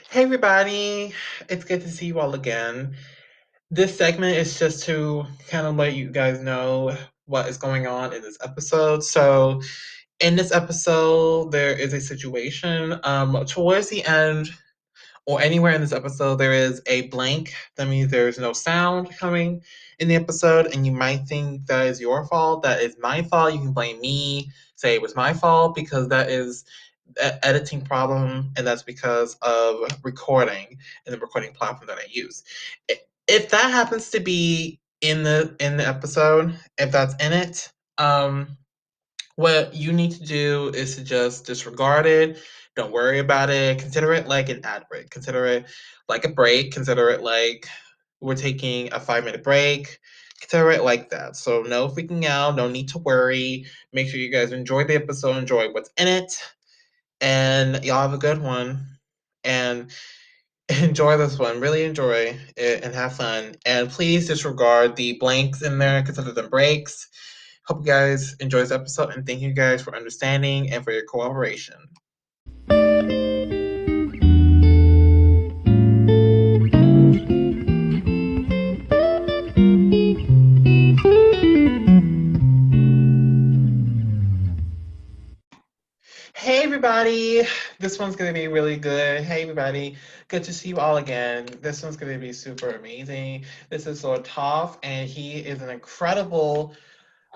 Hey everybody, it's good to see you all again. This segment is just to kind of let you guys know what is going on in this episode. So, in this episode, there is a situation. Towards the end, or anywhere in this episode, there is a blank. That means there's no sound coming in the episode, and you might think that is your fault. That is my fault. You can blame me, say it was my fault, because that is an editing problem, and that's because of recording and the recording platform that I use. If that happens to be in the episode, if that's in it, what you need to do is to just disregard it. Don't worry about it. Consider it like an ad break. Consider it like a break. Consider it like we're taking a 5 minute break. Consider it like that. So, no freaking out. No need to worry. Make sure you guys enjoy the episode, enjoy what's in it, and y'all have a good one. And enjoy this one. Really enjoy it and have fun. And please disregard the blanks in there, consider them breaks. Hope you guys enjoy this episode and thank you guys for understanding and for your cooperation. Hey everybody, this one's gonna be really good. Hey everybody, good to see you all again. This one's gonna be super amazing. This is Lord Toph, and he is an incredible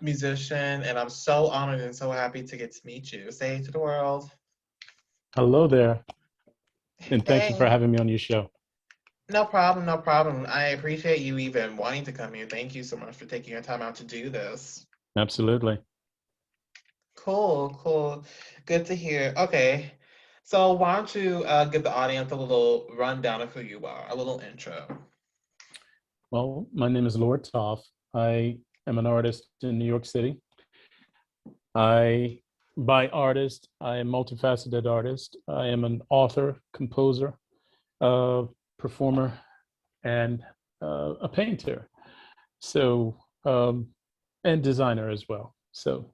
musician, and I'm so honored and so happy to get to meet you. Say hey to the world. Hello there, and thank you for Hey. having me on your show. No problem, no problem. I appreciate you even wanting to come here. Thank you so much for taking your time out to do this. Absolutely. Cool, cool. Good to hear. Okay. So why don't you give the audience a little rundown of who you are, a little intro. Well, my name is Lord Toff. I am an artist in New York City. I, by artist, I am multifaceted artist. I am an author, composer, performer, and a painter. So, and designer as well. So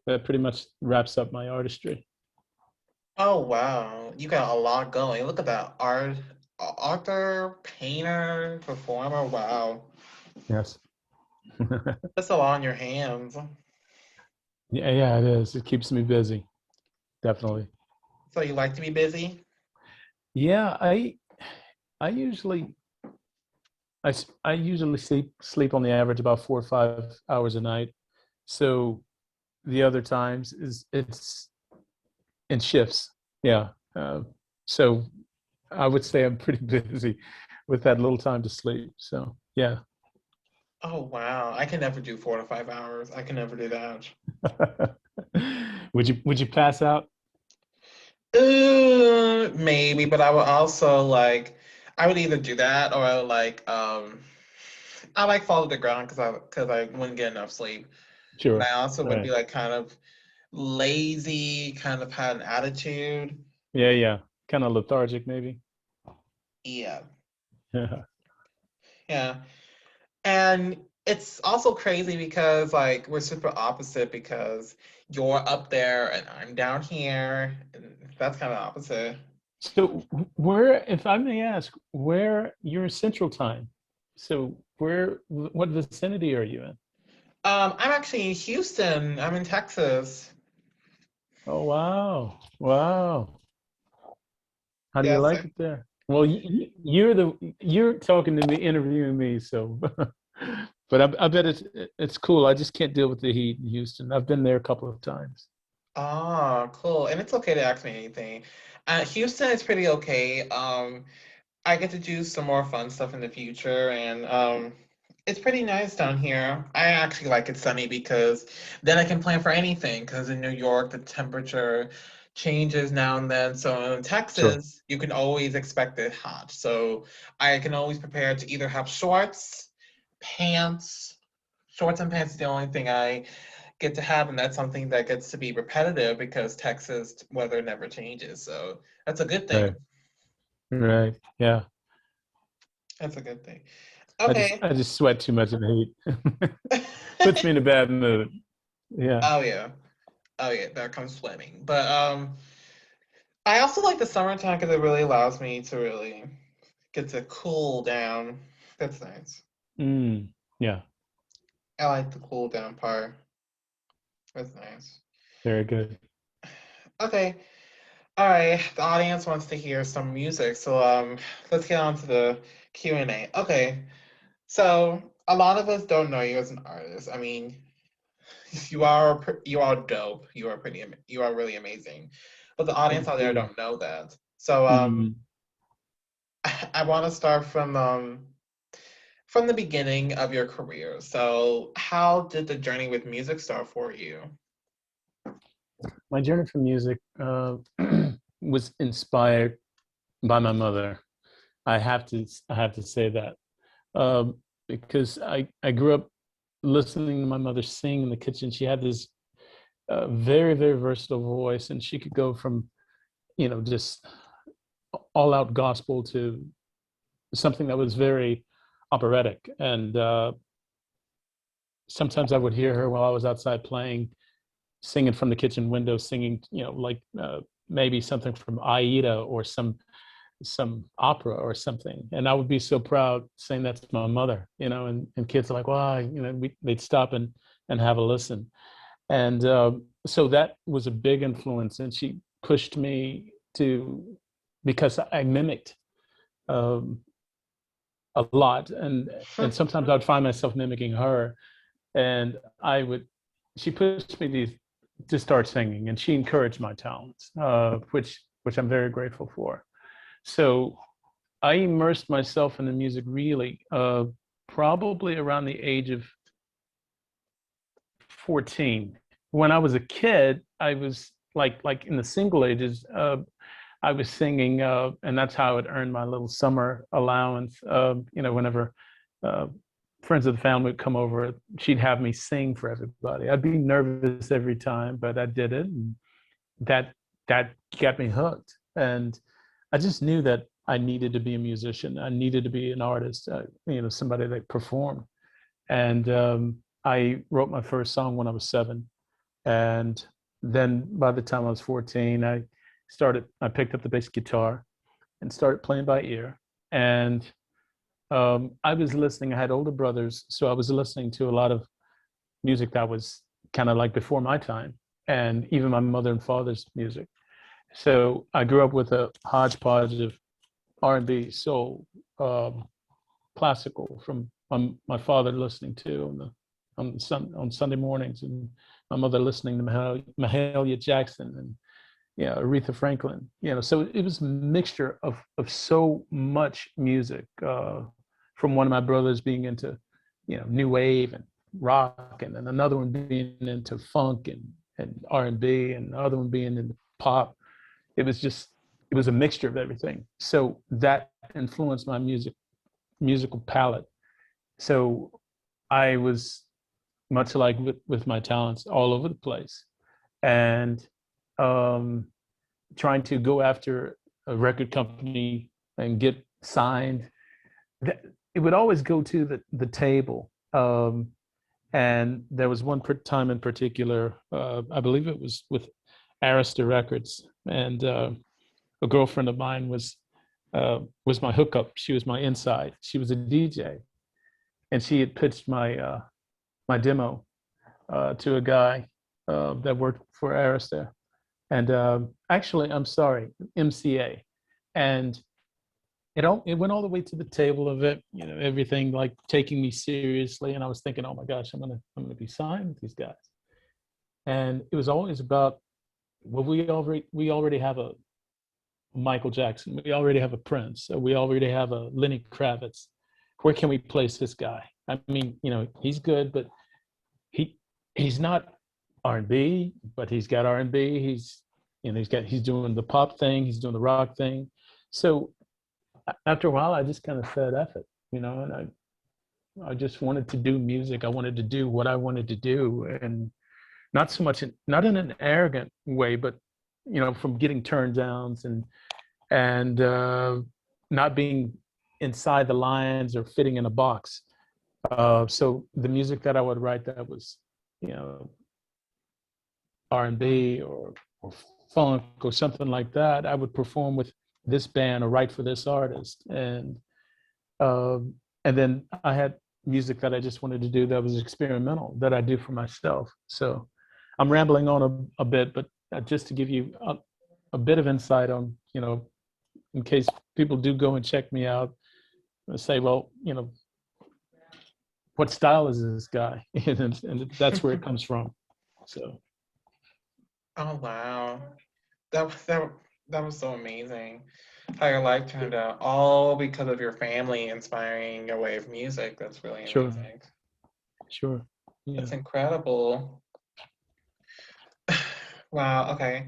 that pretty much wraps up my artistry. Oh wow, you got a lot going. Look at that author, painter, performer. Wow, Yes. that's a lot on your hands. Yeah, it is. It keeps me busy. Definitely. So you like to be busy? Yeah, I usually I usually sleep on the average about 4 or 5 hours a night. So the other times is it's in shifts. Yeah. So I would say I'm pretty busy with that little time to sleep. So yeah. Oh wow, I can never do 4 to 5 hours. I can never do that. Would you pass out? Maybe, but I would also like I would either do that or I like fall to the ground because I wouldn't get enough sleep. And Sure. I also would be Right. like kind of lazy, kind of had an attitude. Yeah, yeah. Kind of lethargic maybe. Yeah. Yeah. Yeah. And it's also crazy because like we're super opposite because you're up there and I'm down here and that's kind of opposite. So where, if I may ask, where you're Central Time? So what vicinity are you in? I'm actually in Houston. I'm in Texas. Oh wow, wow! How do you Yes, like it there? Well, you're talking to me, interviewing me, so. But I bet it's cool. I just can't deal with the heat in Houston. I've been there a couple of times. ah, cool. And it's okay to ask me anything. Houston is pretty okay. I get to do some more fun stuff in the future, and it's pretty nice down here. I actually like it sunny because then I can plan for anything. Because in New York, the temperature changes now and then. So in Sure. Texas, you can always expect it hot. So I can always prepare to either have shorts, pants. Shorts and pants is the only thing I get to have, and that's something that gets to be repetitive because Texas weather never changes. So that's a good thing. Right. Right. Yeah. That's a good thing. I just Okay. I just sweat too much in the heat. Puts me in a bad mood. Yeah. Oh yeah. Oh yeah, there comes sweating. But I also like the summertime because it really allows me to really get to cool down. That's nice. Yeah, I like the cool down part. That's nice. very good. Okay. All right. The audience wants to hear some music, so let's get on to the Q&A. Okay. So a lot of us don't know you as an artist. I mean, you are dope. You are really amazing. But the audience Thank out there you. don't know that. So Mm. I want to start from the beginning of your career. So how did the journey with music start for you? My journey for music was inspired by my mother. I have to say that because I grew up listening to my mother sing in the kitchen. She had this very very versatile voice, and she could go from just all out gospel to something that was very operatic. And sometimes I would hear her while I was outside playing, singing from the kitchen window, singing like maybe something from Aida or some opera or something, and I would be so proud saying that to my mother, and kids are like, "Wow," they'd stop and have a listen, and so that was a big influence, and she pushed me to because I mimicked um, a lot, and sometimes I'd find myself mimicking her, and I would. She pushed me to start singing, and she encouraged my talents, which I'm very grateful for. So I immersed myself in the music really probably around the age of 14. When I was a kid, I was like in the single ages. I was singing, and that's how I would earn my little summer allowance. Whenever uh, friends of the family would come over, she'd have me sing for everybody. I'd be nervous every time, but I did it, and that that got me hooked. And I just knew that I needed to be a musician. I needed to be an artist. Somebody that performed. And I wrote my first song when I was 7, and then by the time I was 14, I picked up the bass guitar and started playing by ear. And I was listening. I had older brothers, so I was listening to a lot of music that was kind of like before my time, and even my mother and father's music. So I grew up with a hodgepodge of R&B, soul, um, classical from my father listening to on Sunday mornings, and my mother listening to Mahalia Jackson and Aretha Franklin. So it was a mixture of so much music. From one of my brothers being into new wave and rock, and then another one being into funk and R&B, and the other one being into pop. It was a mixture of everything. So that influenced my musical palette. So I was much like with my talents all over the place, and um, trying to go after a record company and get signed. It would always go to the table. And there was one time in particular, I believe it was with Arista Records, and a girlfriend of mine was my hookup. She was my inside. She was a DJ, and she had pitched my demo to a guy that worked for Arista, and actually, I'm sorry, MCA, and it went all the way to the table of it. Everything like taking me seriously, and I was thinking, oh my gosh, I'm gonna be signed with these guys, and it was always about, well, we already have a Michael Jackson. We already have a Prince. We already have a Lenny Kravitz. Where can we place this guy? I mean, he's good, but he he's not R&B, but he's got R&B. He's doing the pop thing. He's doing the rock thing. So after a while, I just kind of said, "F it," and I just wanted to do music. I wanted to do what I wanted to do, and not so much, not in an arrogant way, but from getting turned downs and not being inside the lines or fitting in a box. So the music that I would write that was, R&B or funk or something like that, I would perform with this band or write for this artist. And then I had music that I just wanted to do that was experimental that I do for myself. So I'm rambling on a bit, but just to give you a bit of insight on, in case people do go and check me out and say, well, what style is this guy? And that's where it comes from. So. Oh wow, that was so amazing. How your life turned out, all because of your family inspiring your way of music. That's really Sure, amazing. sure. Yeah. That's incredible. Wow. Okay.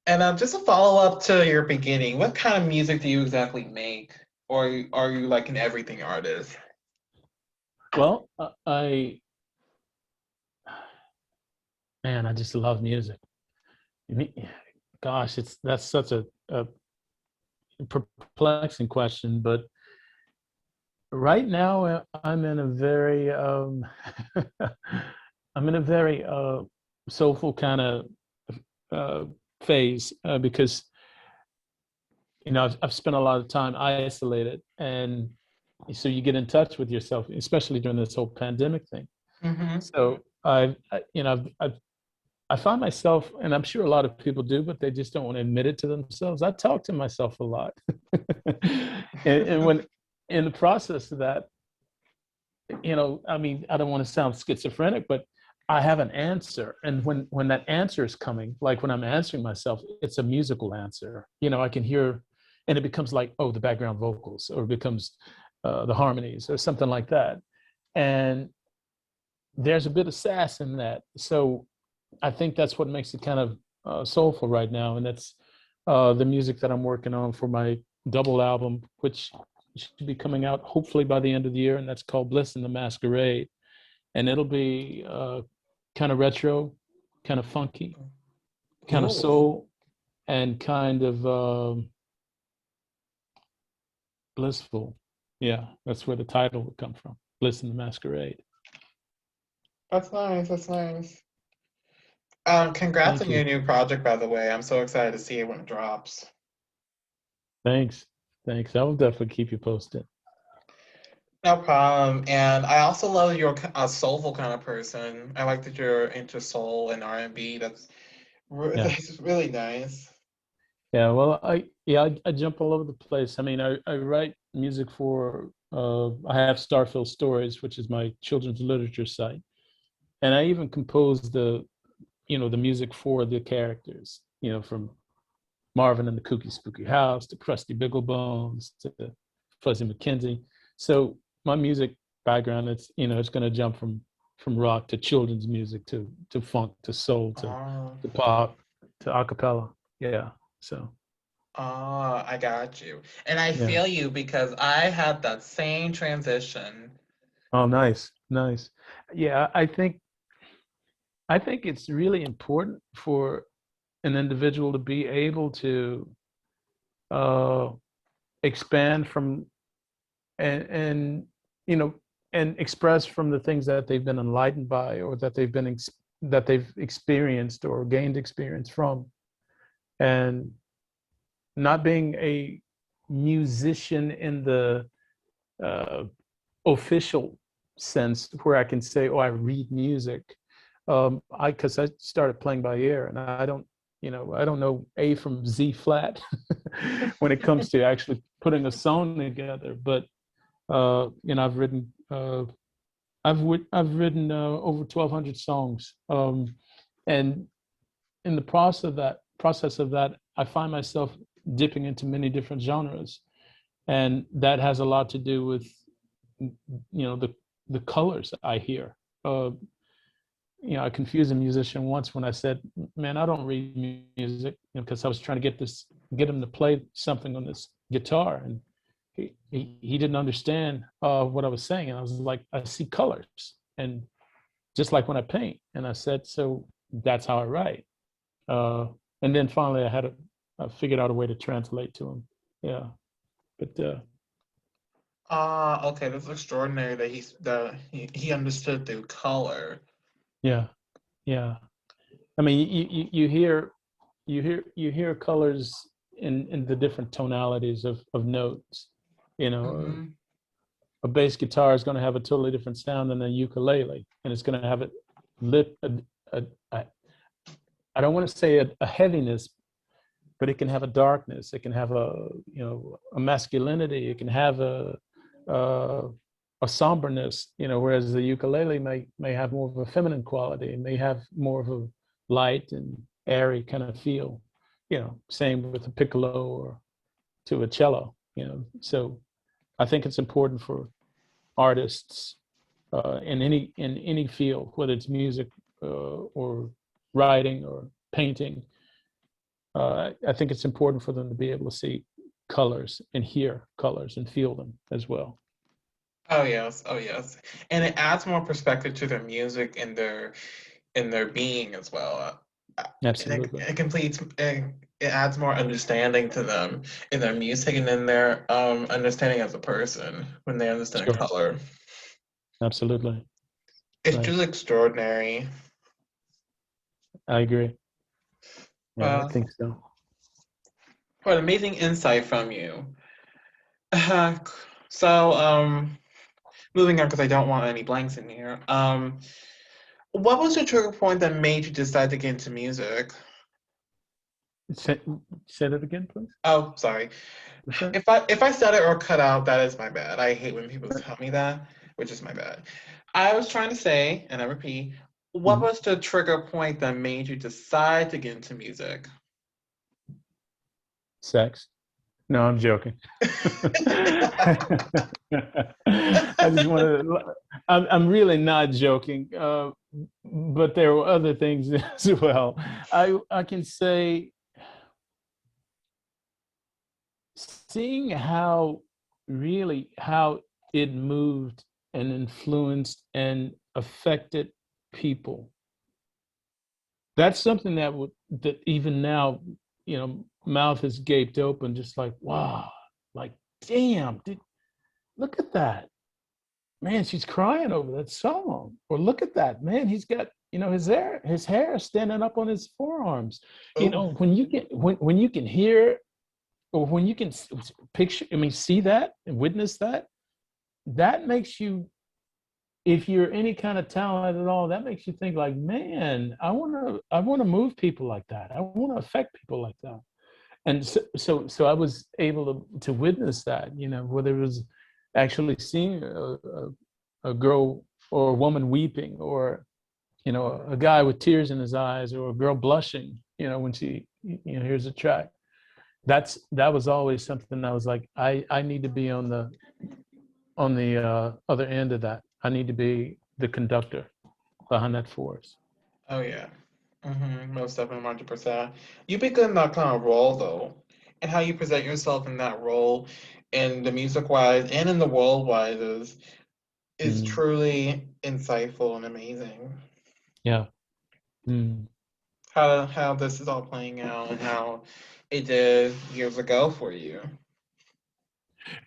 And just a follow up to your beginning, what kind of music do you exactly make, or are you like an everything artist? Well, I just love music. Gosh, that's such a perplexing question, but right now I'm in a very I'm in a very soulful kind of phase because I've spent a lot of time isolated, and so you get in touch with yourself, especially during this whole pandemic thing. Mm-hmm. So I find myself, and I'm sure a lot of people do, but they just don't want to admit it to themselves. I talk to myself a lot, and when in the process of that, I don't want to sound schizophrenic, but I have an answer, and when that answer is coming, like when I'm answering myself, it's a musical answer. I can hear, and it becomes like, oh, the background vocals, or it becomes the harmonies, or something like that, and there's a bit of sass in that. So I think that's what makes it kind of soulful right now, and that's the music that I'm working on for my double album, which should be coming out hopefully by the end of the year, and that's called Bliss in the Masquerade, and it'll be kind of retro, kind of funky, kind of Ooh, soul, and kind of blissful. Yeah, that's where the title would come from, Bliss in the Masquerade. that's nice. That's nice. Congrats Thank on your you. new project, by the way. I'm so excited to see it when it drops. Thanks. Thanks. I will definitely keep you posted. No problem. And I also love you're a soulful kind of person. I like that you're into soul and R&B. Yeah. That's really nice. Yeah. Well, I jump all over the place. I mean, I write music for I have Starfield Stories, which is my children's literature site. And I even compose the music for the characters, from Marvin and the Kooky Spooky House to Krusty Bigglebones to Fuzzy McKenzie. So my music background, it's going to jump from rock to children's music to funk to soul Oh, to pop to acapella. Yeah. So oh, I got you. And I yeah. feel you because I had that same transition. Oh, nice, nice. Yeah, I think it's really important for an individual to be able to uh, expand from and you know and express from the things that they've been enlightened by, or that they've experienced or gained experience from, and not being a musician in the uh, official sense where I can say, oh, I read music. Because I started playing by ear, and I don't know A from Z flat when it comes to actually putting a song together. But I've written I've written over 1,200 songs, and in the process of that, I find myself dipping into many different genres, and that has a lot to do with the colors I hear. Uh, I confused a musician once when I said, "Man, I don't read music," because I was trying to get him to play something on this guitar, and he didn't understand what I was saying. And I was like, "I see colors," and just like when I paint. And I said, "So that's how I write." Uh, and then finally, I figured out a way to translate to him. Yeah, but Ah, okay, that's extraordinary that he understood through color. yeah, yeah. I mean, you hear. you hear colors in the different tonalities of notes. You know, Mm-hmm. a bass guitar is going to have a totally different sound than a ukulele, and it's going to have a, a I don't want to say a heaviness, but it can have a darkness. It can have a masculinity. It can have a, a somberness. Whereas the ukulele may have more of a feminine quality. It may have more of a light and airy kind of feel. Same with a piccolo or to a cello. So I think it's important for artists in any field, whether it's music or writing or painting. I think it's important for them to be able to see colors and hear colors and feel them as well. Oh yes, oh yes, and it adds more perspective to their music and their being as well. And Absolutely. it adds more understanding to them in their music and in their understanding as a person when they understand Sure. color. Absolutely. It's Right. just extraordinary. I agree. Yeah, I Well, think so. what an amazing insight from you. Uh, so, moving on because I don't want any blanks in here. What was the trigger point that made you decide to get into music? Say, say that again, please. Oh, sorry. Sure. If I said it or cut out, that is my bad. I hate when people tell me that, which is my bad. I was trying to say, and I repeat, what Mhm. was the trigger point that made you decide to get into music? Sex. No, I'm joking. I just wanted to, I'm really not joking, but there were other things as well. I can say seeing how it moved and influenced and affected people. That's something that even now, mouth is gaped open, just like, wow, like, damn, look at that. Man, she's crying over that song. Or look at that, man, he's got, his hair standing up on his forearms. Oh, When you can hear or when you can picture, see that and witness that, that makes you, if you're any kind of talent at all, that makes you think like, man, I want to move people like that. I want to affect people like that. And so I was able to witness that, whether it was actually seeing a girl or a woman weeping, or a guy with tears in his eyes, or a girl blushing, when she hears a track. That was always something I was like, I need to be on the other end of that. I need to be the conductor behind that force. oh yeah. Most definitely, 100%. You pick in that kind of role though, and how you present yourself in that role, in the music wise and in the world wise is Mm. truly insightful and amazing. Yeah. Mm. How this is all playing out and how it did years ago for you.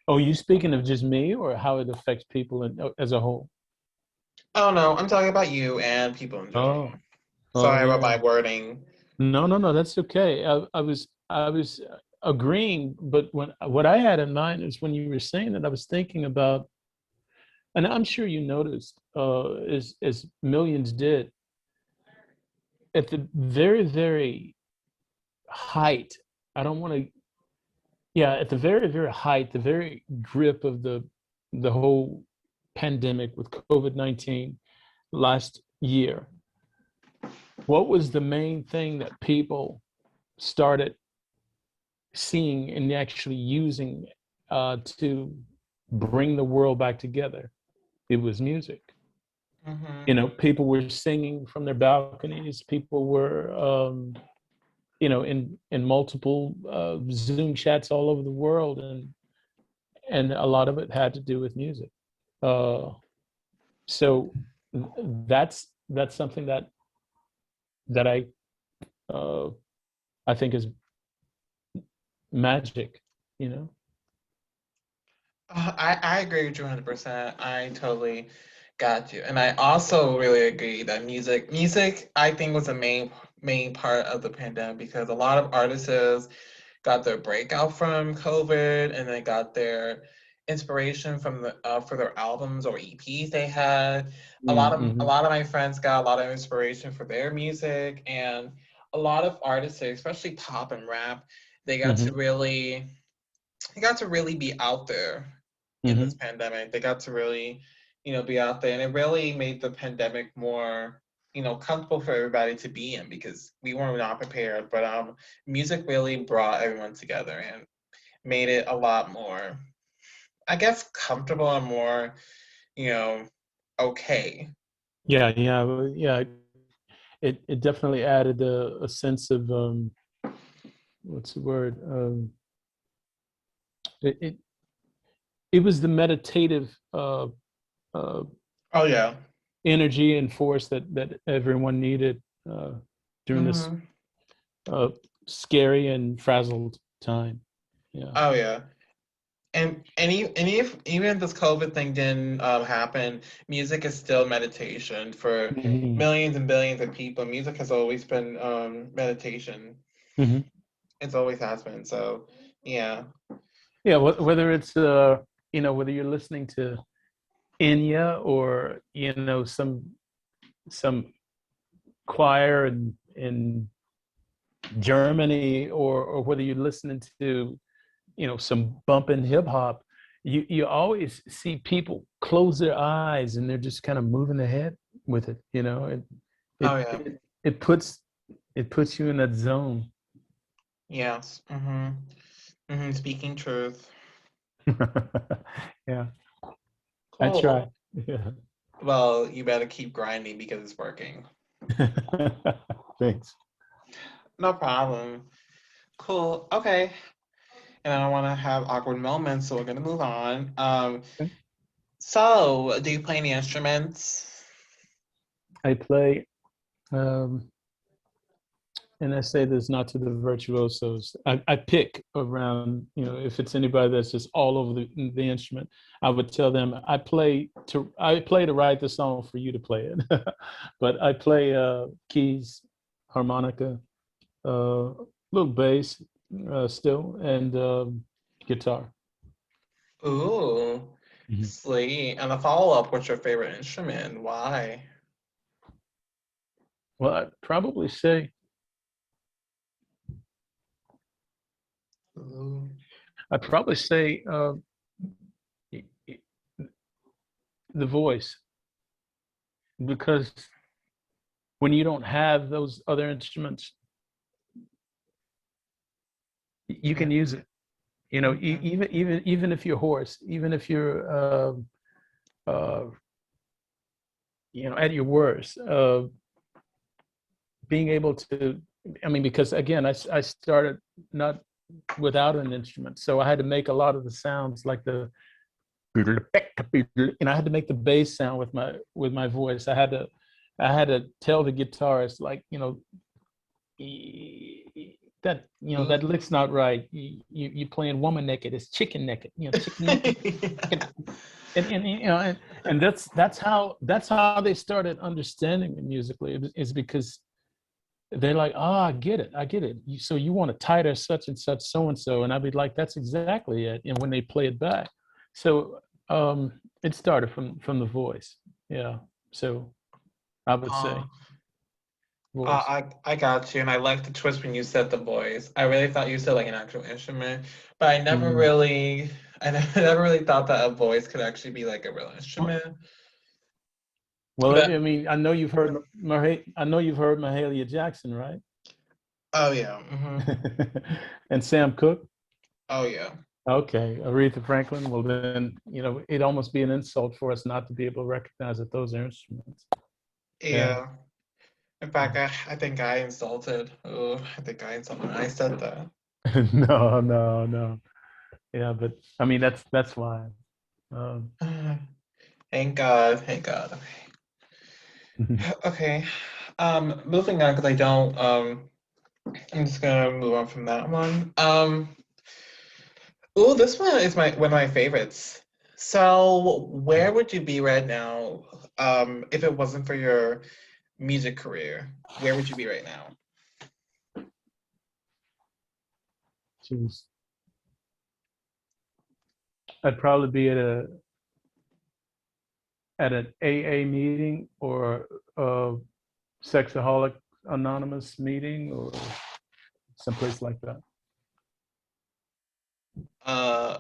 Oh, you speaking of just me, or how it affects people as a whole? Oh no, I'm talking about you and people in general. Oh, oh Sorry about yeah. my wording. No, no, no. That's okay. I was agreeing, but what I had in mind is when you were saying that, I was thinking about, and I'm sure you noticed, as millions did, at the very, very height. I don't want to. Yeah, at the very, very height, the very grip of the whole pandemic with COVID-19 last year. What was the main thing that people started seeing and actually using to bring the world back together? It was music. Mm-hmm. People were singing from their balconies. People were, in multiple Zoom chats all over the world, and a lot of it had to do with music. Uh, so that's something that uh, I think is magic. You know. I agree with you 100%. I totally got you. And I also really agree that music, I think was the main part of the pandemic because a lot of artists got their breakout from COVID, and they got their inspiration from the for their albums or EPs they had. A Mm-hmm. lot of my friends got a lot of inspiration for their music, and a lot of artists, especially pop and rap, they got Mm-hmm. to really they got to really be out there in this Mm-hmm. pandemic. They got to really, be out there, and it really made the pandemic more, comfortable for everybody to be in because we were not prepared. But music really brought everyone together and made it a lot more, I guess, comfortable and more, you know, okay. Yeah, yeah, yeah. It definitely added a sense of what's the word? It, it it was the meditative uh, Oh yeah. energy and force that everyone needed during this Hmm. uh, scary and frazzled time. Yeah. Oh yeah. And if even if this COVID thing didn't happen, music is still meditation for Hmm. millions and billions of people. Music has always been meditation. Hmm. It's always has been. So yeah. Yeah. Whether it's whether you're listening to Enya or some choir in Germany, or whether you're listening to some bumping hip hop, you always see people close their eyes and they're just kind of moving their head with it. Oh It yeah. it, it puts it puts you in that zone. Yes. Speaking truth. Yeah, I try. Cool. Yeah. Well, you better keep grinding because it's working. Thanks. No problem. Cool. Okay. And I don't want to have awkward moments, so we're gonna move on. So do you play any instruments? I play, um, and I say this not to the virtuosos. I pick around, if it's anybody that's just all over the instrument, I would tell them I play to write the song for you to play it. But I play keys, harmonica, little bass still, and guitar. Ooh, Mhm. sweet. And a follow-up, what's your favorite instrument? Why? Well, Ooh. I'd probably say the voice, because when you don't have those other instruments, you Yeah. can use it. Mhm. Even if you're hoarse, even if you're uh, at your worst, being able to. I mean, because again, I started not without an instrument, so I had to make a lot of the sounds like I had to make the bass sound with my voice. I had to tell the guitarist, like, that Ooh. lick's not right. You playing woman naked. It's chicken naked. Chicken naked. Chicken. And that's how they started understanding me musically, is because they're like, I get it. I get it. So you want a tighter such and such so and so, and I'd be like, that's exactly it. And when they play it back, so it started from the voice. Yeah. So I would say Oh, voice. I got you, and I like the twist when you said the voice. I really thought you said like an actual instrument, but Mhm. I never really thought that a voice could actually be like a real instrument. Well, But I mean, I know you've heard Mahalia Jackson, right? oh yeah, And Sam Cooke. oh yeah, Okay, Aretha Franklin. Well, then, it'd almost be an insult for us not to be able to recognize that those are instruments. Yeah. yeah. In fact, I think I insulted. Oh, I think I insulted when I said that. No, no, no. Yeah, but I mean, that's why. Um, Thank God, thank God. Okay. Moving on because I don't. I'm just gonna move on from that one. Oh, this one is one of my favorites. So, where would you be right now, if it wasn't for your music career? Where would you be right now? Jeez. I'd probably be at an AA meeting or a Sexaholic Anonymous meeting or someplace like that.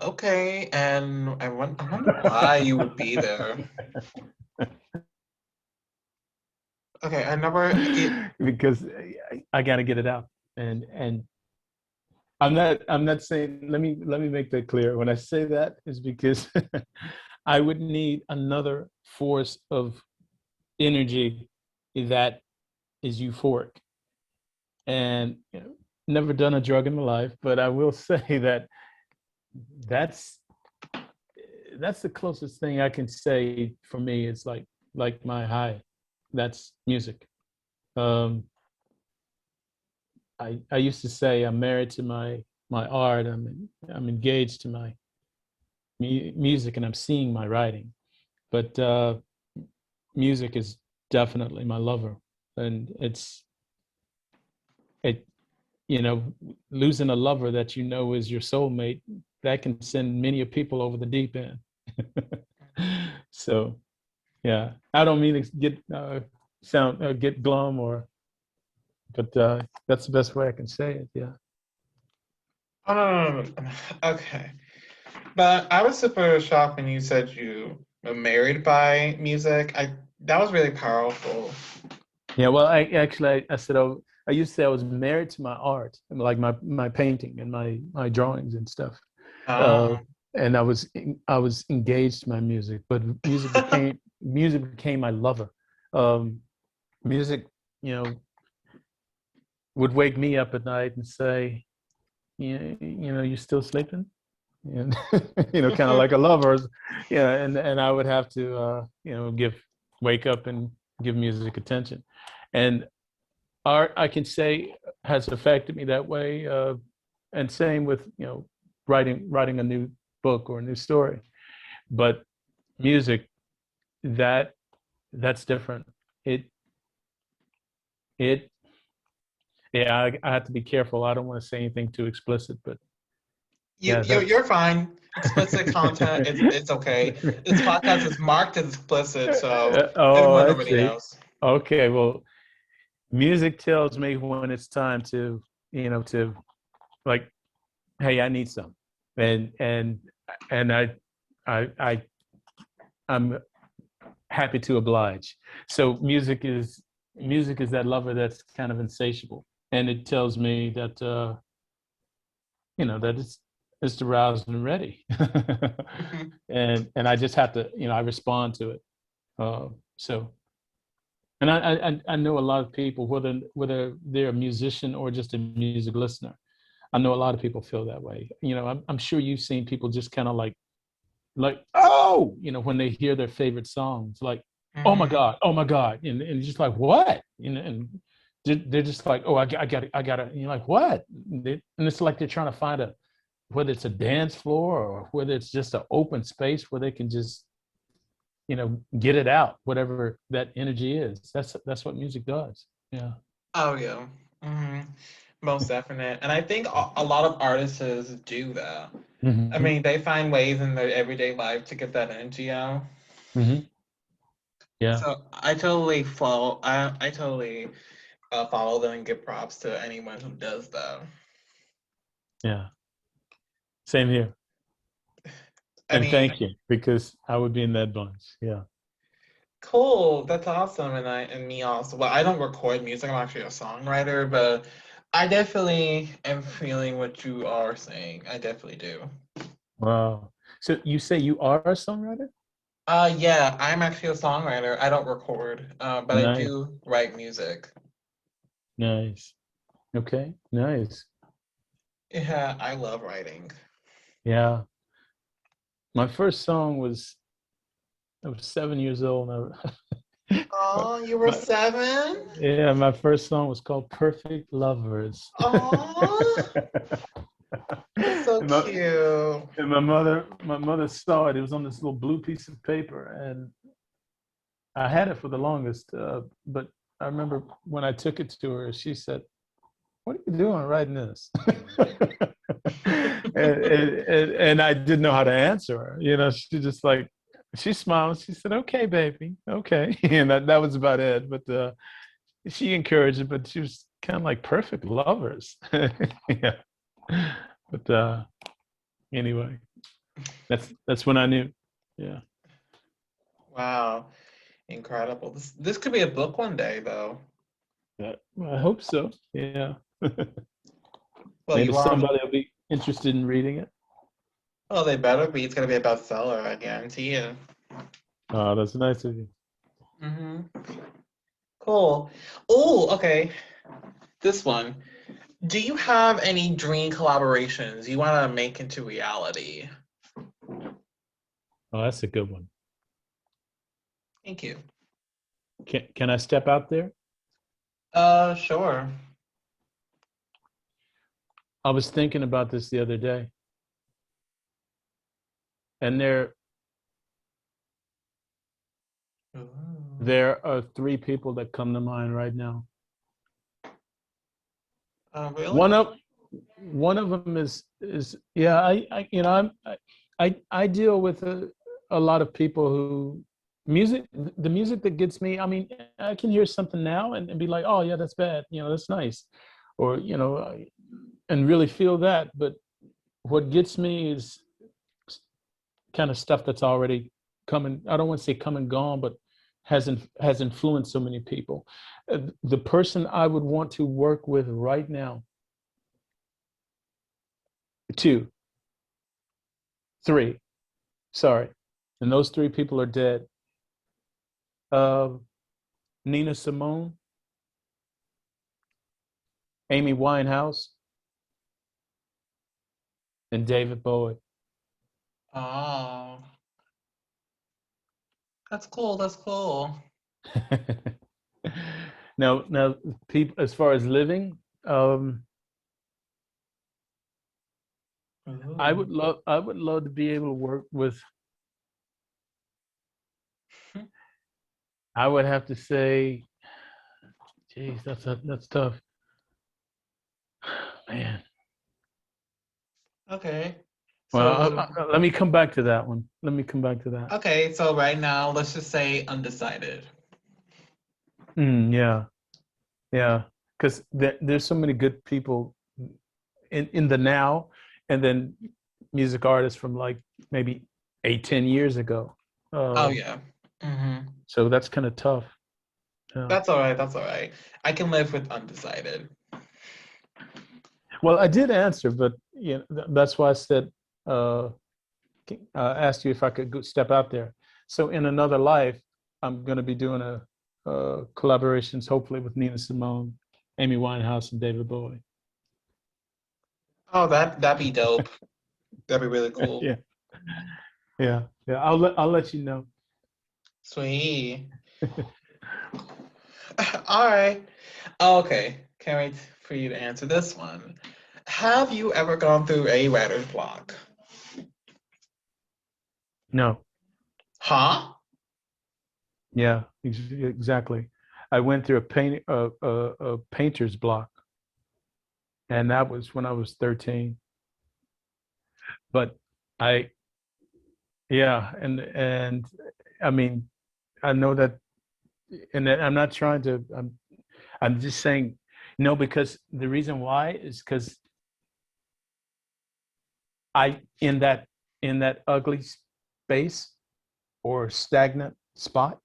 Okay, and I wonder why you would be there. Okay, I never. Because I got to get it out, and I'm not saying. Let me make that clear. When I say that is because I would need another force of energy that is euphoric, and never done a drug in my life, but I will say that that's that's the closest thing I can say for me. It's like my high. That's music. Um, I used to say I'm married to my art. I'm engaged to my music, and I'm seeing my writing. But music is definitely my lover, and it losing a lover that you know is your soulmate, that can send many people over the deep end. So yeah, I don't mean to get glum but that's the best way I can say it. Yeah. Oh, no. Okay. But I was super shocked when you said you were married by music. That was really powerful. Yeah. Well, I said I used to say I was married to my art, like my painting and my drawings and stuff. Uh, Oh. and I was engaged to my music, but music became my lover. Um, music, would wake me up at night and say, you're still sleeping, and kind of like a lover's, and I would have to, wake up and give music attention, and art, I can say, has affected me that way, and same with writing a new book or a new story, but music, that that's different. It Yeah, I have to be careful. I don't want to say anything too explicit, but yeah, You're fine. Explicit content, it's okay. This podcast is marked as explicit, so oh, everyone I already see. knows. Okay, well, music tells me when it's time to, to, like, hey, I need some, and I, I, I'm happy to oblige. So music is that lover that's kind of insatiable, and it tells me that that it's aroused and ready, Mhm. and I just have to, I respond to it. So, and I know a lot of people, whether they're a musician or just a music listener, I know a lot of people feel that way. I'm sure you've seen people just kind of oh, when they hear their favorite songs, like, Mhm. oh my God, and just like, what, and they're just like, oh, I got to, and you're like, what, and it's like they're trying to find whether it's a dance floor or whether it's just an open space where they can just, get it out, whatever that energy is. That's what music does. Yeah. Oh yeah. hmm Most definite. And I think a lot of artists do that. I Mm-hmm. mean, they find ways in their everyday life to get that energy out. Mm-hmm. Yeah. So I totally follow them and give props to anyone who does that. Yeah. Same here. I And mean, thank you, because I would be in that bunch. Yeah. cool. That's awesome. And me also. Well, I don't record music. I'm actually a songwriter, but I definitely am feeling what you are saying. I definitely do. Wow. So you say you are a songwriter? Yeah, I'm actually a songwriter. I don't record, but I Nice. do write music. Nice. Okay. Nice. Yeah, I love writing. Yeah. My first song I was 7 years old. Oh, you were my, 7? yeah, my first song was called Perfect Lovers. Oh, that's so and my, cute. and my mother saw it. It was on this little blue piece of paper, and I had it for the longest. But I remember when I took it to her, she said, "What are you doing writing this?" And I didn't know how to answer her. You know, she just like, she smiled. She said, "Okay, baby, okay," and that was about it. But she encouraged it, but she was kind of like perfect lovers. Yeah. But anyway, that's when I knew. Yeah. Wow, incredible. This could be a book one day, though. Yeah. Well, I hope so. Yeah. Well, Maybe you are on. somebody will be interested in reading it. Well, they better be. It's gonna be a bestseller, I guarantee you. Oh, that's nice of you. Cool. Oh, okay. This one. Do you have any dream collaborations you want to make into reality? Oh, that's a good one. Thank you. Can I step out there? Sure. I was thinking about this the other day, and Ooh. there are three people that come to mind right now. Really? One of one of them is yeah. I you know I deal with a lot of people who music the music that gets me. I mean, I can hear something now and be like, oh yeah, that's bad. You know, that's nice, or you know, and really feel that. But what gets me is kind of stuff that's already coming. I don't want to say come and gone, but has influenced so many people. The person I would want to work with right now, two, three, sorry, and those three people are dead. Uh, Nina Simone, Amy Winehouse, and David Bowie. Oh, that's cool. That's cool. Now, people as far as living, um, Ooh. I would love to be able to work with. I would have to say, geez, that's tough, man. Okay. Well, So, let me come back to that one. Let me come back to that. okay. So right now, let's just say undecided. Yeah, yeah, because there's so many good people in the now, and then music artists from like maybe 8, 10 years ago. Oh Uh, yeah. hmm so that's kind of tough. Yeah. That's all right. That's all right. I can live with undecided. Well, I did answer, but you know, that's why I said asked you if I could step out there. So in another life, I'm going to be doing a collaborations, hopefully with Nina Simone, Amy Winehouse, and David Bowie. Oh, that'd be dope. That'd be really cool. Yeah, yeah. I'll let you know. Sweet. All right. Okay. Can't wait for you to answer this one. Have you ever gone through a writer's block? No, Huh? yeah, exactly. I went through a painter's block, and that was when I was 13. But I, yeah, and I mean, I know that, and I'm not trying to. I'm just saying, no, because the reason why is because I in that ugly space or stagnant spot,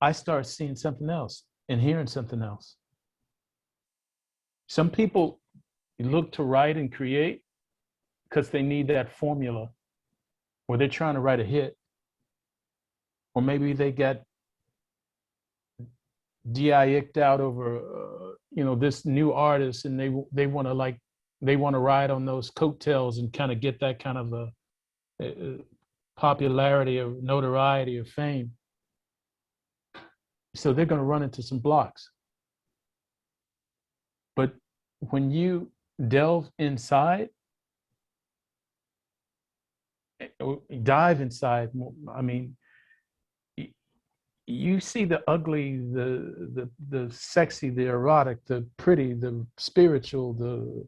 I start seeing something else and hearing something else. Some people look to write and create because they need that formula, or they're trying to write a hit, or maybe they get dicked out over you know, this new artist, and they want to like they want to ride on those coattails and kind of get that kind of a popularity or notoriety or fame. So they're going to run into some blocks. But when you delve inside, dive inside, I mean, you see the ugly, the sexy, the erotic, the pretty, the spiritual,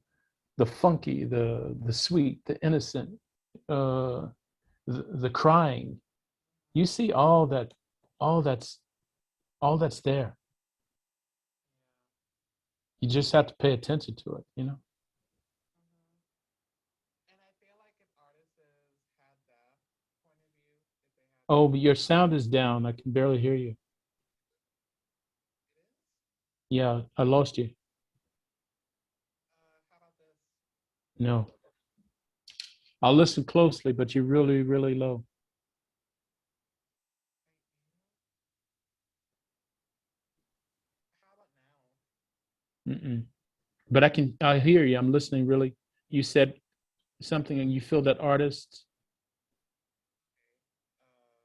the funky, the sweet, the innocent, uh, the crying. You see all that's all that's there. You just have to pay attention to it, you know. And I feel like if artists had that point of view, if they had Oh, but your sound is down. I can barely hear you. it is. Yeah, I lost you. How about this? No. I'll listen closely, but you're really, really low. How about now? Mm-mm. But I hear you. I'm listening really. You said something and you feel that artists. Okay,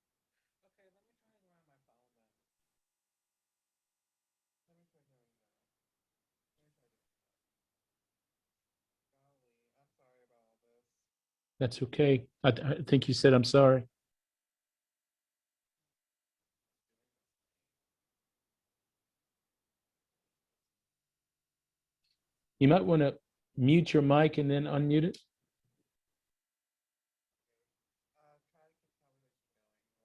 let me try to go on my phone then. Let me try doing that. Let me try doing that. Golly, I'm sorry about all this. That's okay. I think you said I'm sorry. You might want to mute your mic and then unmute it. Try to keep conversation going while I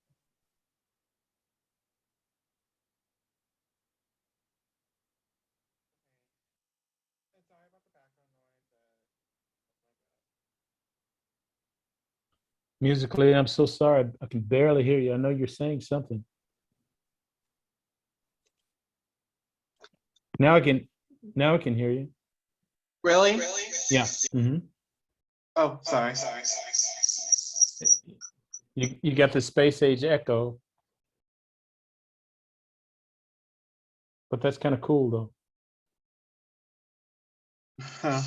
fix this. Okay. And sorry about the background noise. That's my bad. Musically, I'm so sorry. I can barely hear you. I know you're saying something. Now I can now I can hear you. Really? Yeah. Hmm. Oh, sorry. You got the space age echo, but that's kind of cool though. Huh.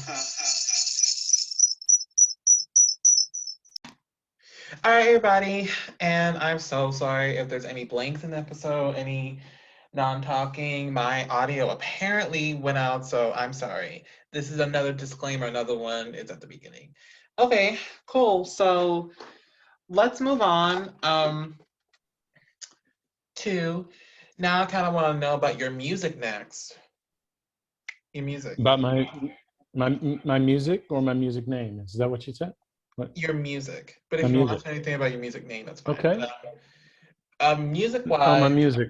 All right, everybody, and I'm so sorry if there's any blanks in the episode, any non-talking. My audio apparently went out, so I'm sorry. This is another disclaimer, another one is at the beginning. Okay, cool. So let's move on to now I kind of want to know about your music next. Your music. About my music or my music name. Is that what you said? What? Your music. But My if you want to music. say anything about your music name, that's fine. Okay. But music Oh, my wise, music.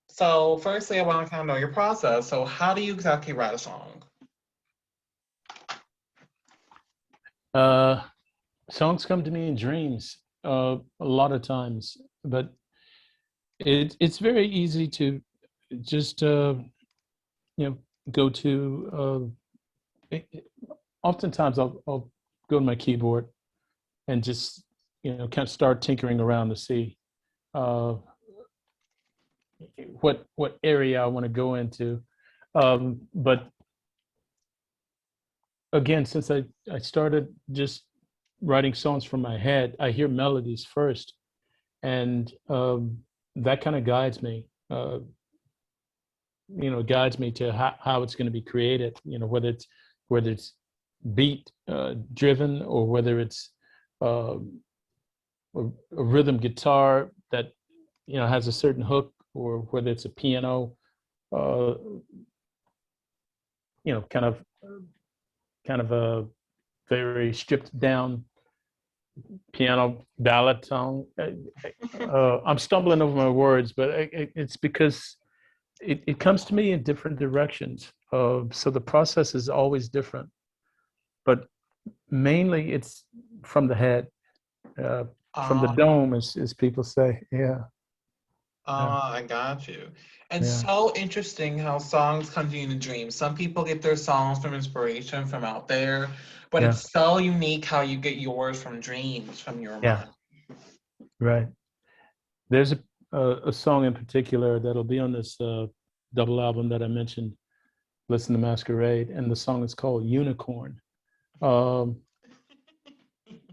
so firstly, I want to kind of know your process. So, how do you exactly write a song? Uh, songs come to me in dreams a lot of times, but it's very easy to just you know go to. Oftentimes, I'll go to my keyboard and just kind of start tinkering around to see uh, what area I want to go into. But again, since I started just writing songs from my head, I hear melodies first, and that kind of guides me. Guides me to how it's going to be created. Whether it's beat driven or whether it's uh, a rhythm guitar that has a certain hook, or whether it's a piano, uh, you know, kind of kind of a very stripped down piano ballad song. I'm stumbling over my words, but it's because it comes to me in different directions. So the process is always different, but mainly it's from the head, uh, from the Um, dome, as people say. Yeah, yeah, I got you. And yeah, so interesting how songs come to you in a dream. Some people get their songs from inspiration from out there, but yeah, it's so unique how you get yours from dreams, from your yeah. mind. Right. There's a song in particular that'll be on this double album that I mentioned, Listen to Masquerade, and the song is called Unicorn. Um,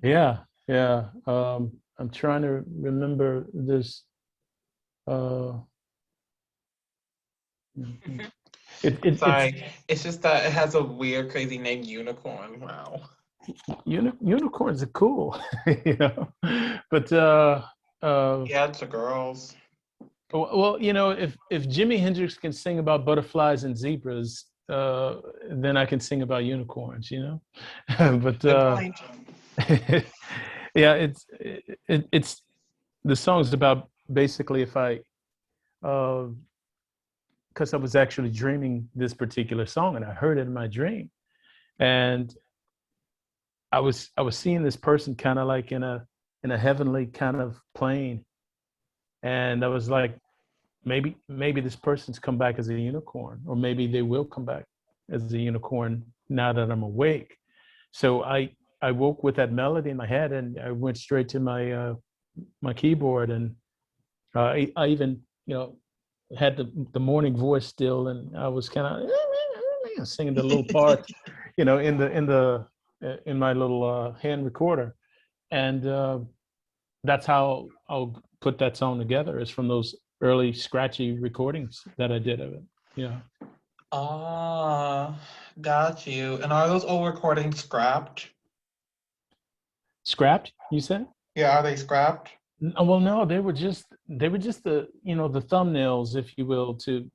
yeah, yeah. I'm trying to remember this. Uh, it's Sorry, it's just that it has a weird, crazy name, Unicorn. Wow. unicorns are cool, you know. But Yeah, it's the girls. Well, you know, if Jimi Hendrix can sing about butterflies and zebras, then I can sing about unicorns, you know. But Good point. yeah, it's the song's about basically if I uh because I was actually dreaming this particular song and I heard it in my dream, and I was seeing this person kind of like in a heavenly kind of plane, and I was like, maybe this person's come back as a unicorn, or maybe they will come back as a unicorn now that I'm awake. So I woke with that melody in my head, and I went straight to my keyboard, and I even had the morning voice still, and I was kind of singing the little part, in my little hand recorder, and that's how I'll put that song together. Is from those early scratchy recordings that I did of it. Yeah. Ah, got you. And are those old recordings scrapped? Scrapped, you said? Yeah, are they scrapped? Well, no, they were just the the thumbnails, if you will, to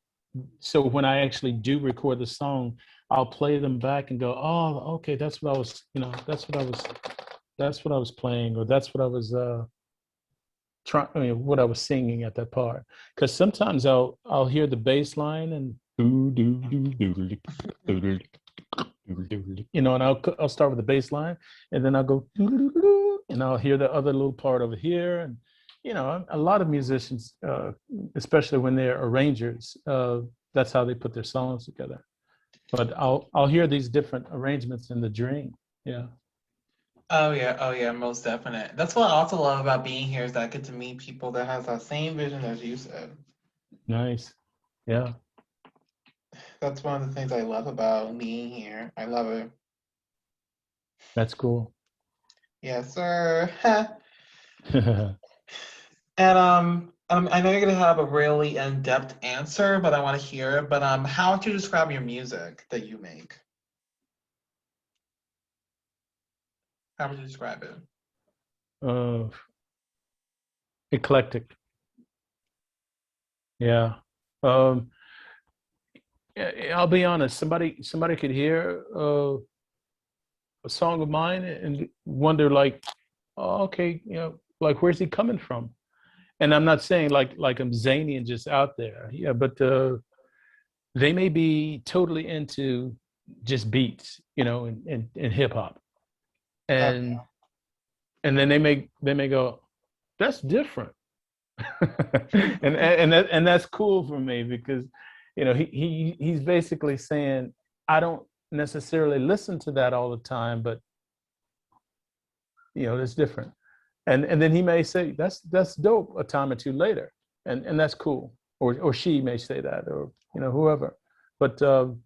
so when I actually do record the song, I'll play them back and go, oh, okay, that's what I was, that's what I was playing, or that's what I was trying, what I was singing at that part. Because sometimes I'll hear the bass line and and I'll start with the bass line, and then I'll go and I'll hear the other little part over here, and a lot of musicians, especially when they're arrangers, that's how they put their songs together. But I'll hear these different arrangements in the dream. Yeah. Oh yeah, most definite. That's what I also love about being here is that I get to meet people that has that same vision as you said. Nice. Yeah. That's one of the things I love about being here. I love it. That's cool. Yes, sir. And I know you're gonna have a really in-depth answer, but I want to hear it. But how would you describe your music that you make? How would you describe it? uh, eclectic. Yeah. Um, I'll be honest. Somebody could hear a song of mine and wonder like, oh, okay, like where's he coming from? And I'm not saying like I'm zany and just out there. Yeah, but they may be totally into just beats, and hip hop, Oh, and then they may go, that's different, and that's cool for me because he's basically saying I don't necessarily listen to that all the time, but it's different, and then he may say that's dope a time or two later, and that's cool, or she may say that, or whoever, but oh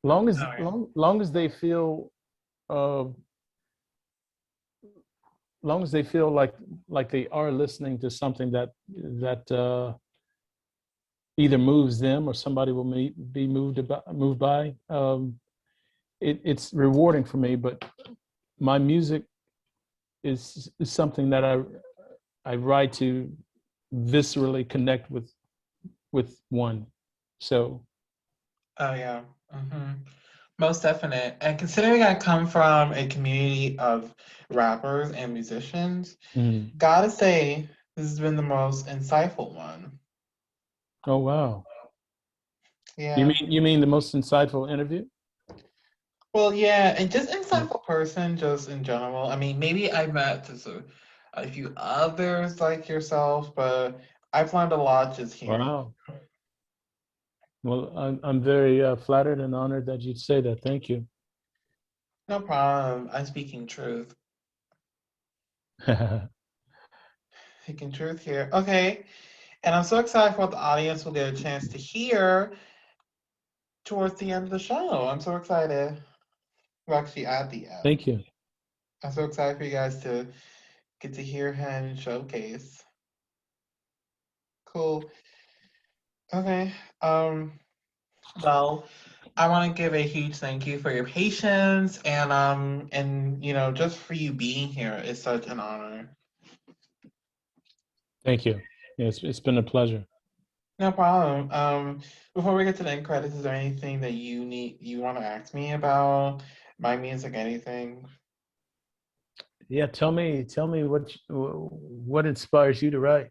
yeah. long as they feel uh, long as they feel like they are listening to something that either moves them or somebody will be moved by. It's rewarding for me, but my music is something that I write to viscerally connect with one. So Oh yeah. Most definite. And considering I come from a community of rappers and musicians, mm. gotta say this has been the most insightful one. Oh wow. You Yeah. mean you mean the most insightful interview? Well, yeah, and just Mm. insightful person, just in general. I mean, maybe I met just a few others like yourself, but I've learned a lot just hearing. Wow. Well, I'm very flattered and honored that you'd say that. Thank you. No problem. I'm speaking truth. Speaking truth here. Okay. And I'm so excited for what the audience will get a chance to hear towards the end of the show. I'm so excited. We're actually at the end. Thank you. I'm so excited for you guys to get to hear him showcase. Cool. Okay. Well, I want to give a huge thank you for your patience and just for you being here is such an honor. Thank you. Yeah, it's been a pleasure. No problem. Before we get to the end credits, is there anything that you want to ask me about my music, anything? Yeah, tell me what inspires you to write.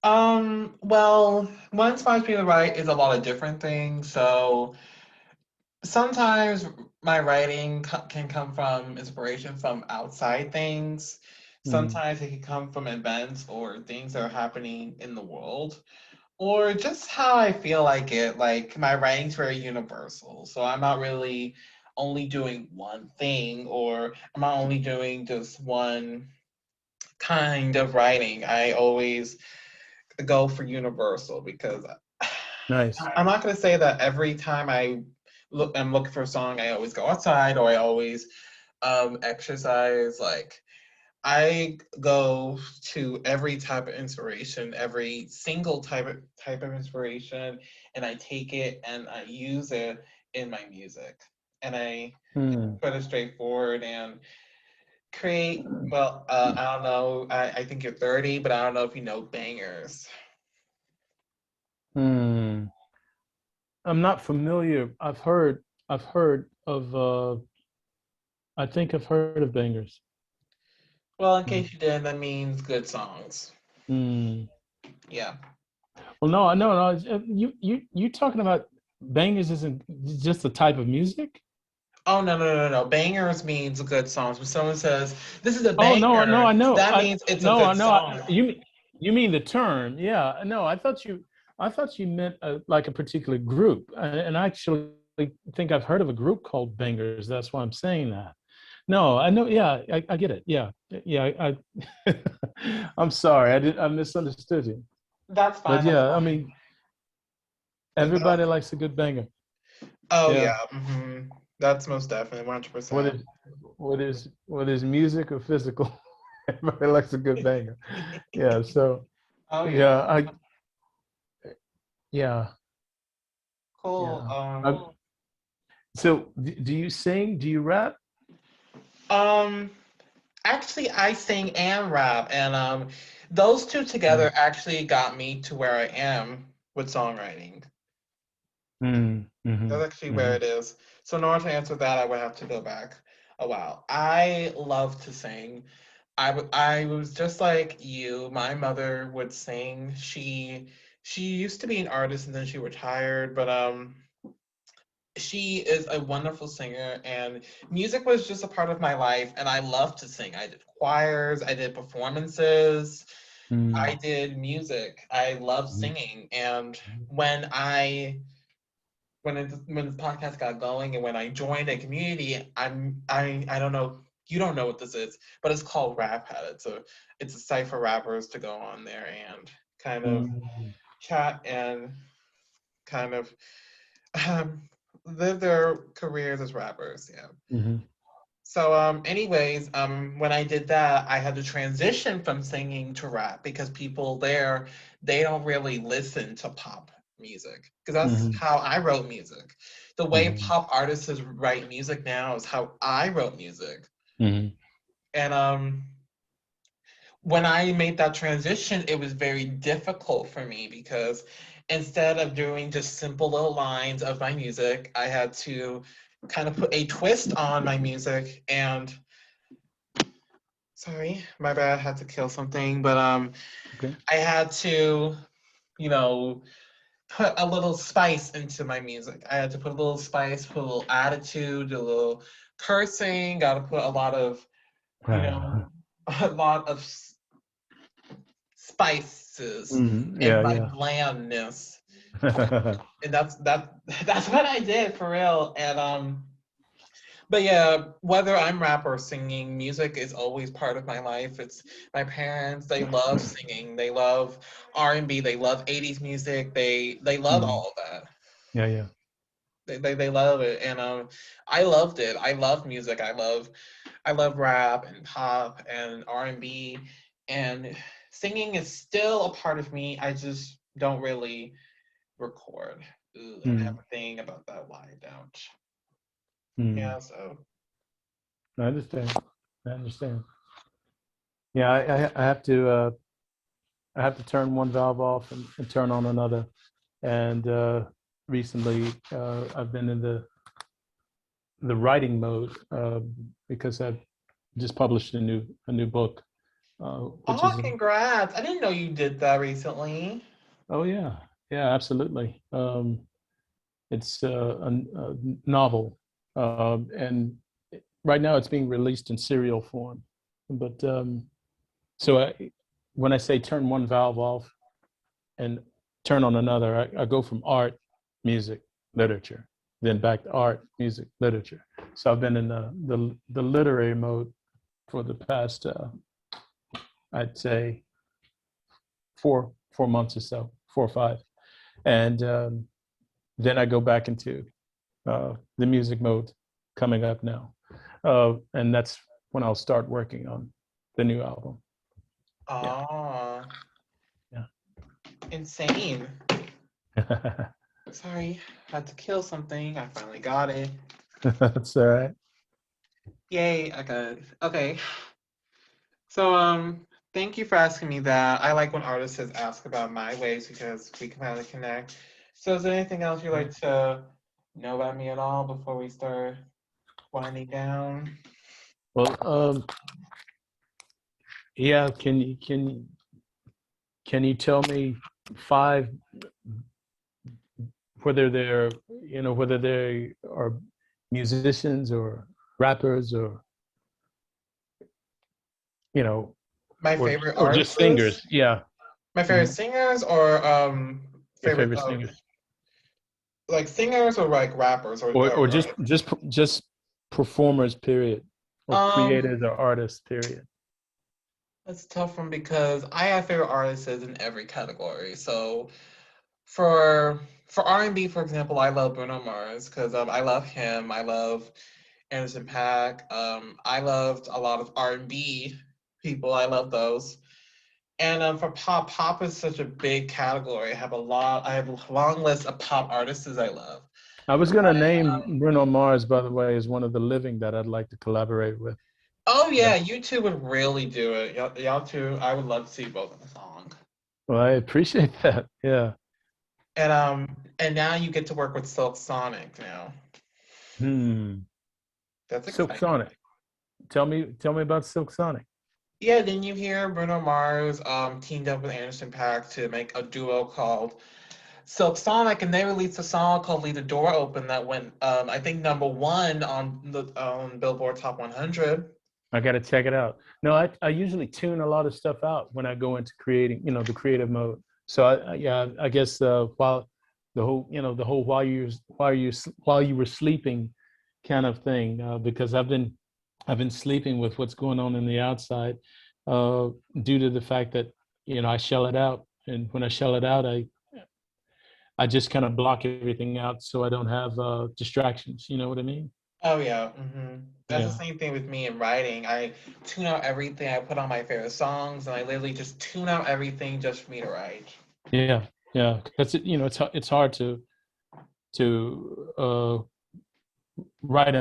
Well, what inspires me to write is a lot of different things. So sometimes my writing can come from inspiration from outside things. Mm, Sometimes it can come from events or things that are happening in the world, or just how I feel like it. Like my writing's very universal, so I'm not really only doing one thing, or I'm not only doing just one kind of writing. I always go for universal because nice. I'm not going to say that every time I'm looking for a song, I always go outside or I always exercise. Like I go to every type of inspiration, every single type of inspiration, and I take it and I use it in my music, and I Mm, put it straightforward and create. Well, I don't know. I think you're 30, but I don't know if you know bangers. mm. I'm not familiar. I've heard of I think I've heard of bangers. Well, in Mm. case you didn't, that means good songs. Mm. Yeah. Well, no, no, no. You talking about bangers isn't just a type of music? Oh no. Bangers means good songs. When someone says this is a Oh no, no, I banger, know. that means it's a No, I good know. song. You mean the term? Yeah. No, I thought you meant like a particular group, and I actually think I've heard of a group called Bangers. That's why I'm saying that. No, I know. Yeah, I get it. Yeah, yeah. I'm sorry. I misunderstood you. That's But fine. That's yeah, I fine. mean, But everybody likes a good banger. oh Yeah. yeah, that's most definitely What 100%. is what is music or physical? Everybody likes a good banger. Yeah. So Oh yeah, yeah, yeah, cool. yeah. So do you sing? Do you rap? Um, actually, I sing and rap, and those two together Nice. actually got me to where I am with songwriting. Mm, That's hmm actually where hmm it is. So in order to answer that, I would have to go back a while. I love to sing. I was just like you. My mother would sing. She used to be an artist and then she retired, but she is a wonderful singer and music was just a part of my life and I love to sing. I did choirs, I did performances, I mm, did music. I love hmm singing, and when I when this podcast got going and when I joined a community, I don't know, you don't know what this is, but it's called Rap Hat. It's a site for rappers to go on there and kind of mm, chat and kind of um, live their careers as rappers. Yeah. hmm So, anyways, when I did that, I had to transition from singing to rap because people there, they don't really listen to pop music because that's hmm how I wrote music. The way hmm pop artists write music now is how I wrote music. hmm And when I made that transition, it was very difficult for me because instead of doing just simple little lines of my music, I had to kind of put a twist on my music and sorry, my bad, I had to kill something, but Okay. I had to, you know, put a little spice into my music. I had to put a little spice, put a little attitude, a little cursing, got to put a lot of, you know, a lot of spices in Yeah, my yeah. blandness. And that's what I did for real. And but yeah, whether I'm rap or singing, music is always part of my life. It's my parents, they love singing. They love R&B, they love 80s music. They love Mm, all of that. yeah, yeah. They love it. And I loved it. I love music. I love rap and pop and R&B and singing is still a part of me. I just don't really record. Ugh, I have Mm, a thing about that. Why I don't. mm. Yeah, so I understand. I understand. Yeah, I have to. I have to turn one valve off and turn on another. And recently, I've been in the writing mode because I've just published a new book, which Oh, is congrats. I didn't know you did that recently. oh yeah, absolutely. It's a novel, and right now it's being released in serial form. But so when I say turn one valve off and turn on another, I go from art, music, literature, then back to art, music, literature. So I've been in the literary mode for the past, I'd say, 4 months or so, 4 or 5, and then I go back into the music mode coming up now, and that's when I'll start working on the new album. Yeah, Oh, yeah. insane. Sorry, had to kill something. I finally got it. That's all right. Yay, I got it. Okay. So, thank you for asking me that. I like when artists ask about my ways because we can kind of connect. So, is there anything else you'd like to know about me at all before we start winding down? Well, yeah. Can you tell me 5, whether they're whether they are musicians or rappers or you know My favorite or just artists? singers? Yeah. My favorite Mhm. singers or Your favorite favorite singers, like singers or like rappers or or just performers, period, or um creators or artists, period. that's a tough one because I have favorite artists in every category. So for R&B, for example, I love Bruno Mars because I love him. I love Anderson .Paak. I loved a lot of R&B people. I love those. And for pop, pop is such a big category. I have a long list of pop artists I love. I was going to name Bruno Mars, by the way, as one of the living that I'd like to collaborate with. Oh Yeah. yeah, you two would really do it. Y'all two, I would love to see both in the song. Well, I appreciate that. Yeah. And now you get to work with Silk Sonic now. Hmm. That's Silk exciting. Sonic. Tell me about Silk Sonic. Yeah, didn't you hear Bruno Mars teamed up with Anderson .Paak to make a duo called Silk Sonic, and they released a song called "Leave the Door Open" that went, I think, #1 on the Billboard Top 100. I got to check it out. No, I usually tune a lot of stuff out when I go into creating, the creative mode. So yeah, I guess while the whole while you were sleeping kind of thing, because I've been sleeping with what's going on in the outside, uh, due to the fact that I shell it out, and when I shell it out, I just kind of block everything out so I don't have distractions. You know what I mean? Oh yeah, that's the Yeah. same thing with me in writing. I tune out everything. I put on my favorite songs, and I literally just tune out everything just for me to write. Yeah, yeah. Because it's hard to write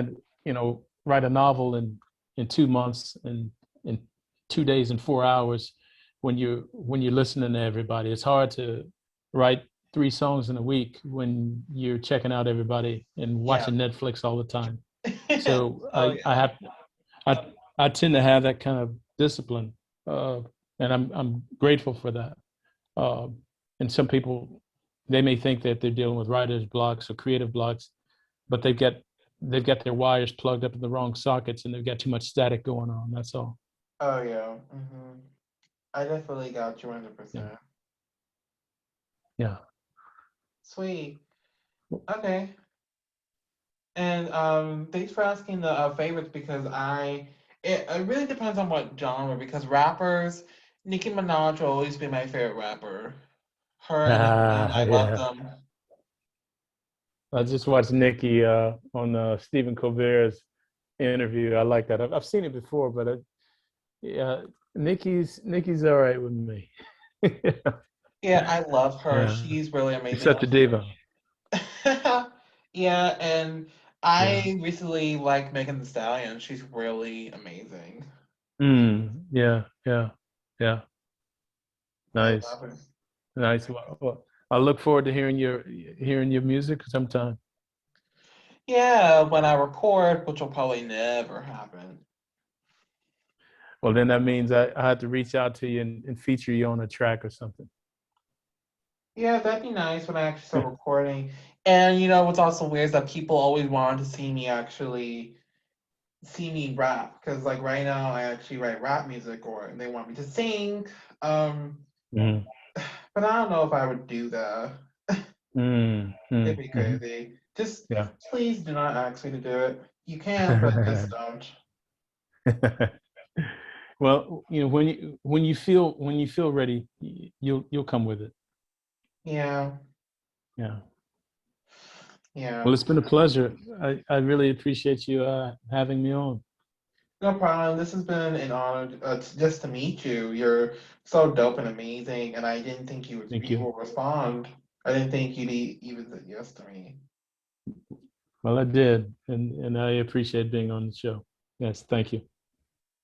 a novel in 2 months and in 2 days and 4 hours when you're listening to everybody. It's hard to write 3 songs in a week when you're checking out everybody and Yeah. watching Netflix all the time. So Oh I yeah. have I tend to have that kind of discipline, uh, and I'm grateful for that. Um, and some people, they may think that they're dealing with writer's blocks or creative blocks, but they've got their wires plugged up in the wrong sockets and they've got too much static going on. That's all. Oh yeah. I definitely got you Yeah, 100%. yeah. Sweet. Okay. And thanks for asking the favorites because it really depends on what genre because rappers, Nicki Minaj will always be my favorite rapper. Her and Eminem, I love Yeah. them. I just watched Nikki on Stephen Colbert's interview. I like that. I've seen it before, but yeah, Nikki's all right with me. Yeah, I love her. Yeah, She's really she's amazing. such a diva. Yeah, and Yeah. I recently like Megan Thee Stallion. She's really amazing. Yeah, yeah, yeah. I Nice. love it. Nice. Well, I look forward to hearing your music sometime. Yeah, when I record, which will probably never happen. Well, then that means I have to reach out to you and feature you on a track or something. Yeah, that'd be nice when I actually start recording. And you know what's also weird is that people always wanted to see me rap because like right now I actually write rap music or they want me to sing. Um, Mm, but I don't know if I would do that. It'd be mhm. crazy. Just Yeah. please do not ask me to do it. You can, but just don't. Well, when you feel ready, you'll come with it. Yeah, Yeah. yeah. Well, it's been a pleasure. I really appreciate you having me on. No problem. This has been an honor just to meet you. You're so dope and amazing, and I didn't think Thank you you. would respond. I didn't think you'd even say yes to me. Well, I did, and I appreciate being on the show. Yes, thank you.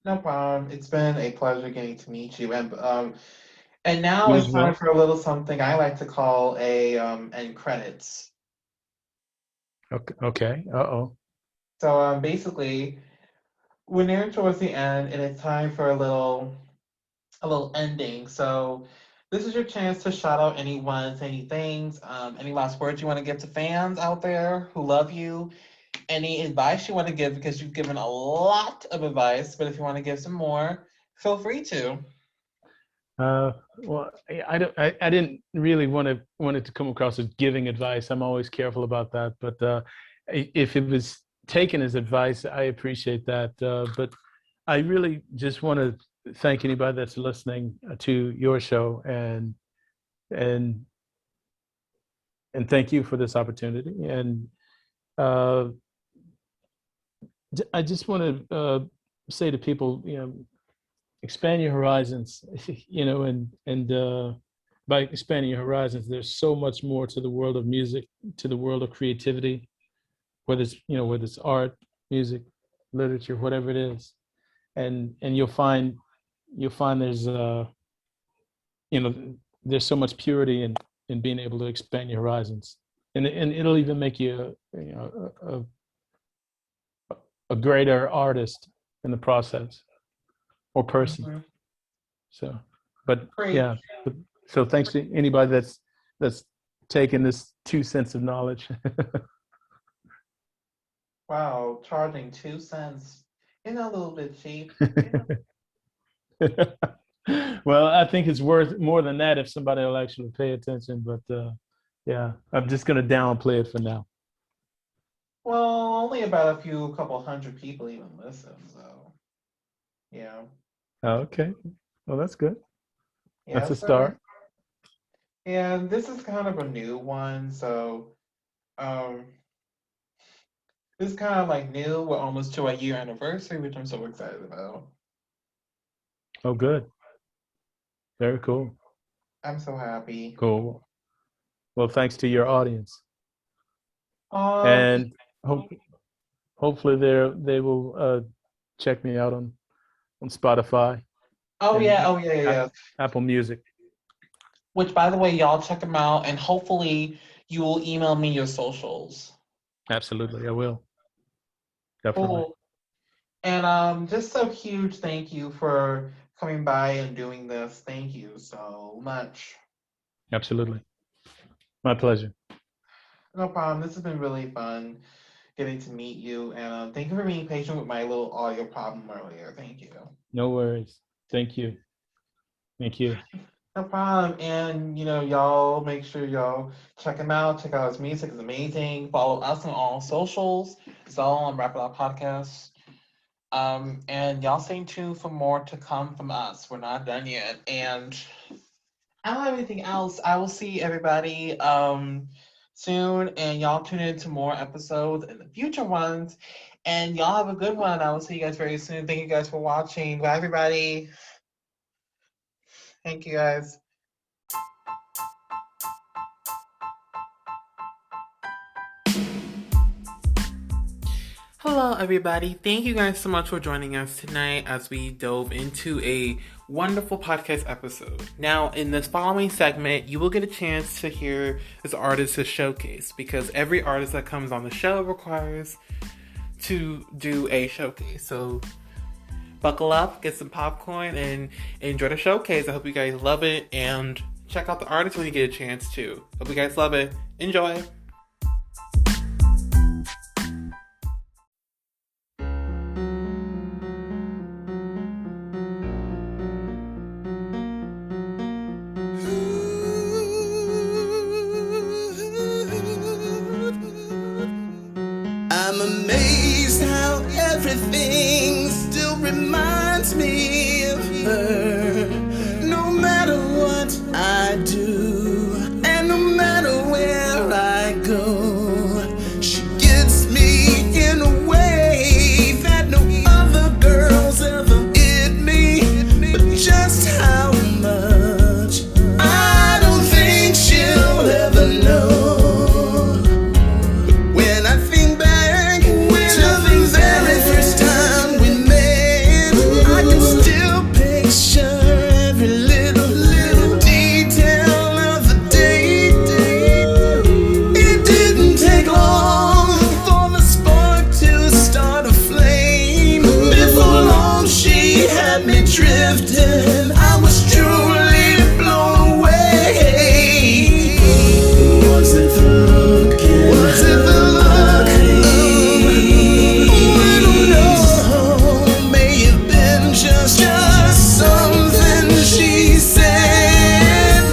No problem. It's been a pleasure getting to meet you, and now You as it's time well. for a little something I like to call a end credits. Okay. Okay. Uh-oh. So basically, we're near towards the end, and it's time for a little ending. So this is your chance to shout out anyone, say any things, any last words you want to give to fans out there who love you, any advice you want to give because you've given a lot of advice, but if you want to give some more, feel free to. Well, I didn't really want it to come across as giving advice. I'm always careful about that. But if it was taken as advice, I appreciate that. But I really just want to thank anybody that's listening to your show and and thank you for this opportunity. And uh, I just want to say to people, expand your horizons, and by expanding your horizons, there's so much more to the world of music, to the world of creativity, whether it's art, music, literature, whatever it is, and you'll find you know there's so much purity in being able to expand your horizons, and it'll even make you a greater artist in the process or person. Mhm. So, but Great. yeah, so thanks to anybody that's taken this 2 cents of knowledge. Wow, charging 2 cents. Isn't that a little bit cheap? Well, I think it's worth more than that if somebody will actually pay attention. But yeah, I'm just gonna downplay it for now. Well, only about a couple hundred people even listen, so yeah. Okay, well that's good. That's a Yes, sir. start. And this is kind of a new one, so um this is kind of like new. We're almost to a year anniversary, which I'm so excited about. Oh, good. Very cool. I'm so happy. Cool. Well, thanks to your audience, Um, and hope hopefully they will check me out on Spotify oh and yeah, oh yeah, yeah, yeah. Apple Music. Which, by the way, y'all check them out, and hopefully you will email me your socials. Absolutely, I will. Definitely. Cool. And just a huge thank you for coming by and doing this. Thank you so much. Absolutely. My pleasure. No problem. This has been really fun getting to meet you, and thank you for being patient with my little audio problem earlier. Thank you. No worries. Thank you. Thank you. No problem. And y'all make sure y'all check him out. Check out his music; it's amazing. Follow us on all socials. It's all on Wrap It Up Podcast. And y'all stay tuned for more to come from us. We're not done yet. And I don't have anything else. I will see everybody soon, and y'all tune in to more episodes and the future ones. And y'all have a good one. I will see you guys very soon. Thank you guys for watching. Bye, everybody. Thank you, guys. Hello, everybody. Thank you guys so much for joining us tonight as we dove into a wonderful podcast episode. Now, in this following segment, you will get a chance to hear this artist's showcase because every artist that comes on the show requires to do a showcase. So, buckle up, get some popcorn, and enjoy the showcase. I hope you guys love it and check out the artist when you get a chance to. Hope you guys love it. Enjoy. I'm amazed how everything still reminds me of her. No matter what I do, and no matter where I go, she gets me in a way that no other girls ever get me. But just how much, I don't think she'll ever know. Drifting, I was truly blown away. Was it the look? Was it the look? Oh, I don't know. May have been just something she said.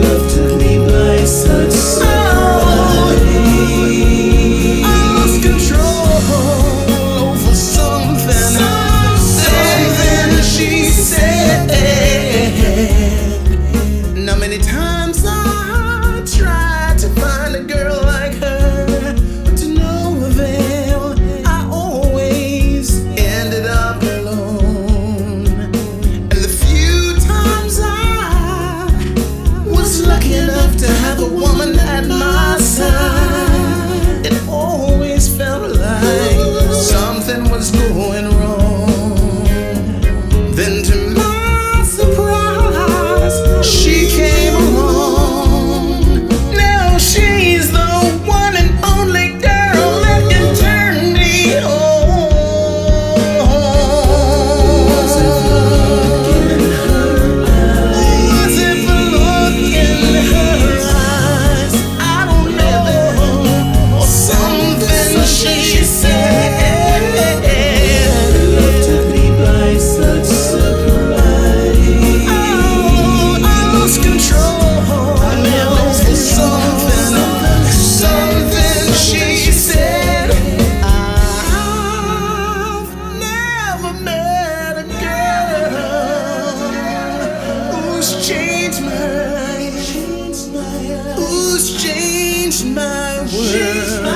Love took me by such surprise. I lost control over something. She said, now many times I tried to find a girl like her, but to no avail, I always ended up alone. And the few times I was lucky enough to have a woman at my side, it always felt like something was going wrong. Then to my surprise, she came along. Now she's the one and only girl that can turn me on. Was it the look in her eyes? Was it the look in her eyes? I don't know. Or something she said. Love took me by such surprise. Oh, I lost control. I lost for something she said. I've never met a girl who's changed my world.